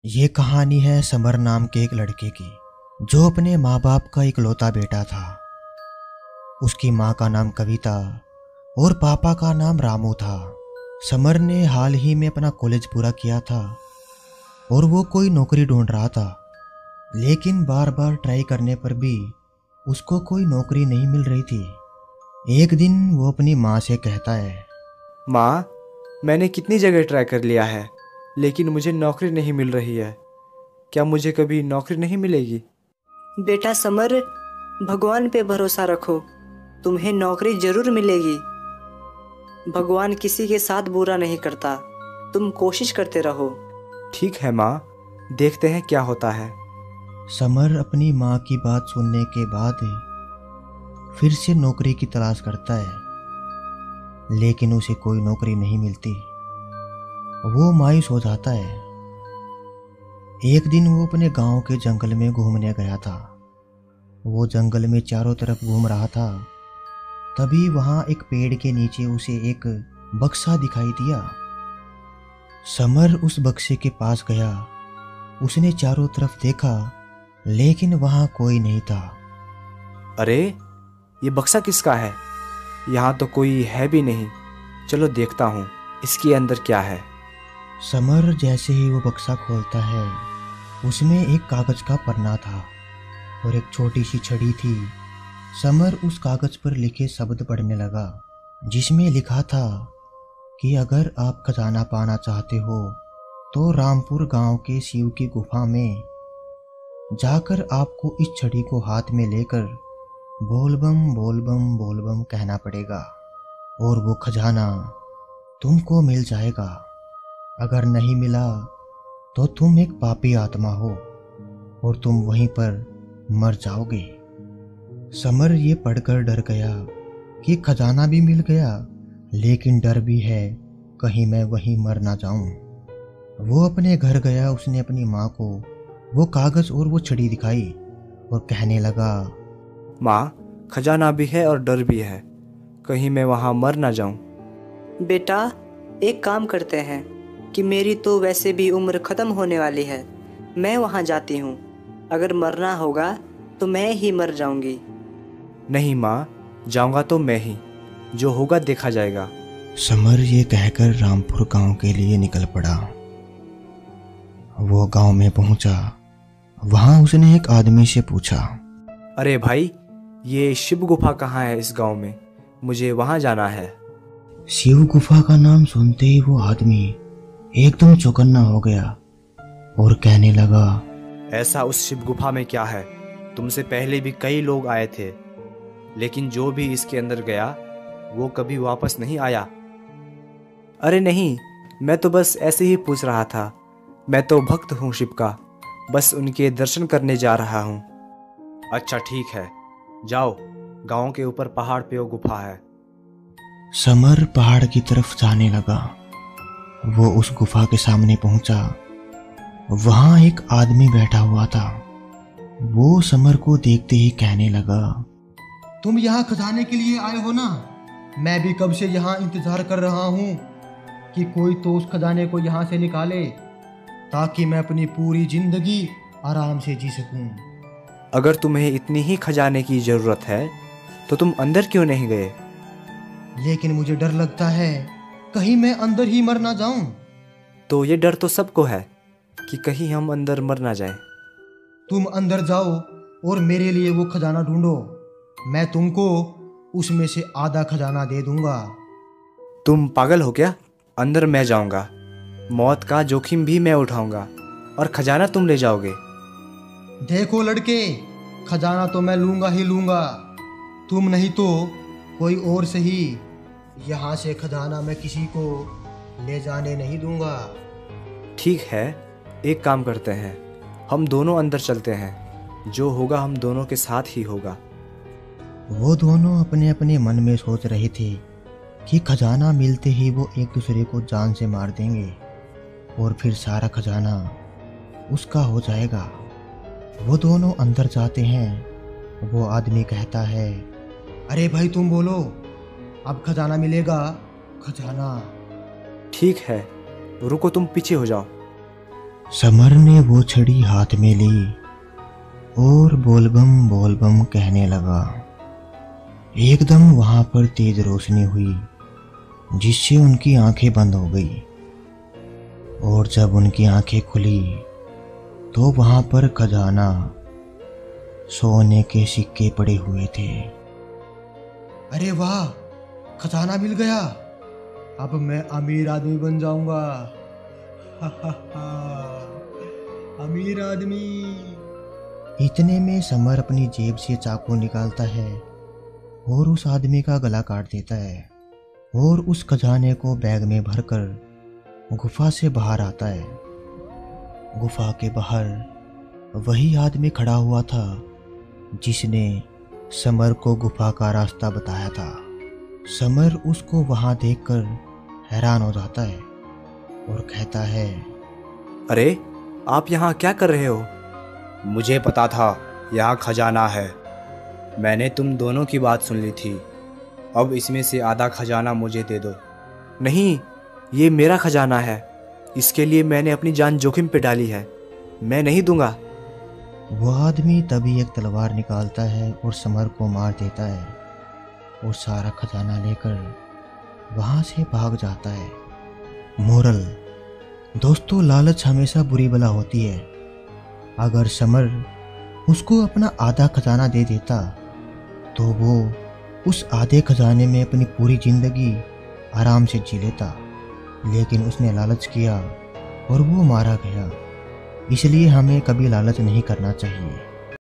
ये कहानी है समर नाम के एक लड़के की, जो अपने माँ बाप का इकलौता बेटा था। उसकी माँ का नाम कविता और पापा का नाम रामू था। समर ने हाल ही में अपना कॉलेज पूरा किया था और वो कोई नौकरी ढूंढ रहा था, लेकिन बार बार ट्राई करने पर भी उसको कोई नौकरी नहीं मिल रही थी। एक दिन वो अपनी माँ से कहता है, माँ, मैंने कितनी जगह ट्राई कर लिया है, लेकिन मुझे नौकरी नहीं मिल रही है। क्या मुझे कभी नौकरी नहीं मिलेगी? बेटा समर, भगवान पे भरोसा रखो, तुम्हें नौकरी जरूर मिलेगी। भगवान किसी के साथ बुरा नहीं करता, तुम कोशिश करते रहो। ठीक है माँ, देखते हैं क्या होता है। समर अपनी माँ की बात सुनने के बाद फिर से नौकरी की तलाश करता है, लेकिन उसे कोई नौकरी नहीं मिलती। वो मायूस हो जाता है। एक दिन वो अपने गांव के जंगल में घूमने गया था। वो जंगल में चारों तरफ घूम रहा था, तभी वहां एक पेड़ के नीचे उसे एक बक्सा दिखाई दिया। समर उस बक्से के पास गया। उसने चारों तरफ देखा, लेकिन वहां कोई नहीं था। अरे, ये बक्सा किसका है? यहाँ तो कोई है भी नहीं। चलो देखता हूँ इसके अंदर क्या है। समर जैसे ही वो बक्सा खोलता है, उसमें एक कागज का पन्ना था और एक छोटी सी छड़ी थी। समर उस कागज पर लिखे शब्द पढ़ने लगा, जिसमें लिखा था कि अगर आप खजाना पाना चाहते हो तो रामपुर गांव के शिव की गुफा में जाकर आपको इस छड़ी को हाथ में लेकर बोलबम बोलबम बोलबम कहना पड़ेगा और वो खजाना तुमको मिल जाएगा। अगर नहीं मिला तो तुम एक पापी आत्मा हो और तुम वहीं पर मर जाओगे। समर ये पढ़कर डर गया कि खजाना भी मिल गया, लेकिन डर भी है कहीं मैं वहीं मर ना जाऊं। वो अपने घर गया। उसने अपनी माँ को वो कागज और वो छड़ी दिखाई और कहने लगा, माँ, खजाना भी है और डर भी है, कहीं मैं वहाँ मर ना जाऊं। बेटा, एक काम करते हैं कि मेरी तो वैसे भी उम्र खत्म होने वाली है, मैं वहाँ जाती हूँ। अगर मरना होगा तो मैं ही मर जाऊंगी। नहीं माँ, जाऊंगा तो मैं ही, जो होगा देखा जाएगा। समर ये कहकर रामपुर गांव के लिए निकल पड़ा। वो गांव में पहुंचा। वहां उसने एक आदमी से पूछा, अरे भाई, ये शिव गुफा कहाँ है इस गांव में? मुझे वहाँ जाना है। शिव गुफा का नाम सुनते ही वो आदमी एकदम चौकन्ना हो गया और कहने लगा, ऐसा उस शिव गुफा में क्या है? तुमसे पहले भी कई लोग आए थे, लेकिन जो भी इसके अंदर गया वो कभी वापस नहीं आया। अरे नहीं, मैं तो बस ऐसे ही पूछ रहा था। मैं तो भक्त हूँ शिव का, बस उनके दर्शन करने जा रहा हूँ। अच्छा ठीक है, जाओ, गांव के ऊपर पहाड़ पे वो गुफा है। समर पहाड़ की तरफ जाने लगा। वो उस गुफा के सामने पहुंचा। वहां एक आदमी बैठा हुआ था। वो समर को देखते ही कहने लगा, तुम यहाँ खजाने के लिए आए हो ना? मैं भी कब से यहाँ इंतजार कर रहा हूँ कि कोई तो उस खजाने को यहाँ से निकाले, ताकि मैं अपनी पूरी जिंदगी आराम से जी सकूं। अगर तुम्हें इतनी ही खजाने की जरूरत है तो तुम अंदर क्यों नहीं गए? लेकिन मुझे डर लगता है कहीं मैं अंदर ही मर ना जाऊं। तो ये डर तो सबको है कि कहीं हम अंदर मर ना जाएं। तुम अंदर जाओ और मेरे लिए वो खजाना ढूंढो। मैं तुमको उसमें से आधा खजाना दे दूंगा। तुम पागल हो क्या? अंदर मैं जाऊंगा, मौत का जोखिम भी मैं उठाऊंगा और खजाना तुम ले जाओगे। देखो लड़के, खजाना तो मैं लूंगा ही लूंगा, तुम नहीं तो कोई और सही। यहाँ से खजाना मैं किसी को ले जाने नहीं दूंगा। ठीक है, एक काम करते हैं, हम दोनों अंदर चलते हैं। जो होगा हम दोनों के साथ ही होगा। वो दोनों अपने अपने मन में सोच रहे थे कि खजाना मिलते ही वो एक दूसरे को जान से मार देंगे और फिर सारा खजाना उसका हो जाएगा। वो दोनों अंदर जाते हैं। वो आदमी कहता है, अरे भाई तुम बोलो, अब खजाना मिलेगा? खजाना? ठीक है, रुको, तुम पीछे हो जाओ। समर ने वो छड़ी हाथ में ली और बोलबम कहने लगा। एकदम वहां पर तेज रोशनी हुई जिससे उनकी आंखें बंद हो गई, और जब उनकी आंखें खुली तो वहां पर खजाना, सोने के सिक्के पड़े हुए थे। अरे वाह, खजाना मिल गया, अब मैं अमीर आदमी बन जाऊंगा। अमीर आदमी। इतने में समर अपनी जेब से चाकू निकालता है और उस आदमी का गला काट देता है, और उस खजाने को बैग में भरकर गुफा से बाहर आता है। गुफा के बाहर वही आदमी खड़ा हुआ था जिसने समर को गुफा का रास्ता बताया था। समर उसको वहां देखकर हैरान हो जाता है और कहता है, अरे आप यहाँ क्या कर रहे हो? मुझे पता था यहाँ खजाना है। मैंने तुम दोनों की बात सुन ली थी। अब इसमें से आधा खजाना मुझे दे दो। नहीं, ये मेरा खजाना है। इसके लिए मैंने अपनी जान जोखिम पे डाली है। मैं नहीं दूंगा। वो आदमी तभी एक तलवार निकालता है और समर को मार देता है और सारा खजाना लेकर वहां से भाग जाता है। मोरल: दोस्तों, लालच हमेशा बुरी बला होती है। अगर समर उसको अपना आधा खजाना दे देता तो वो उस आधे खजाने में अपनी पूरी जिंदगी आराम से जी लेता, लेकिन उसने लालच किया और वो मारा गया। इसलिए हमें कभी लालच नहीं करना चाहिए।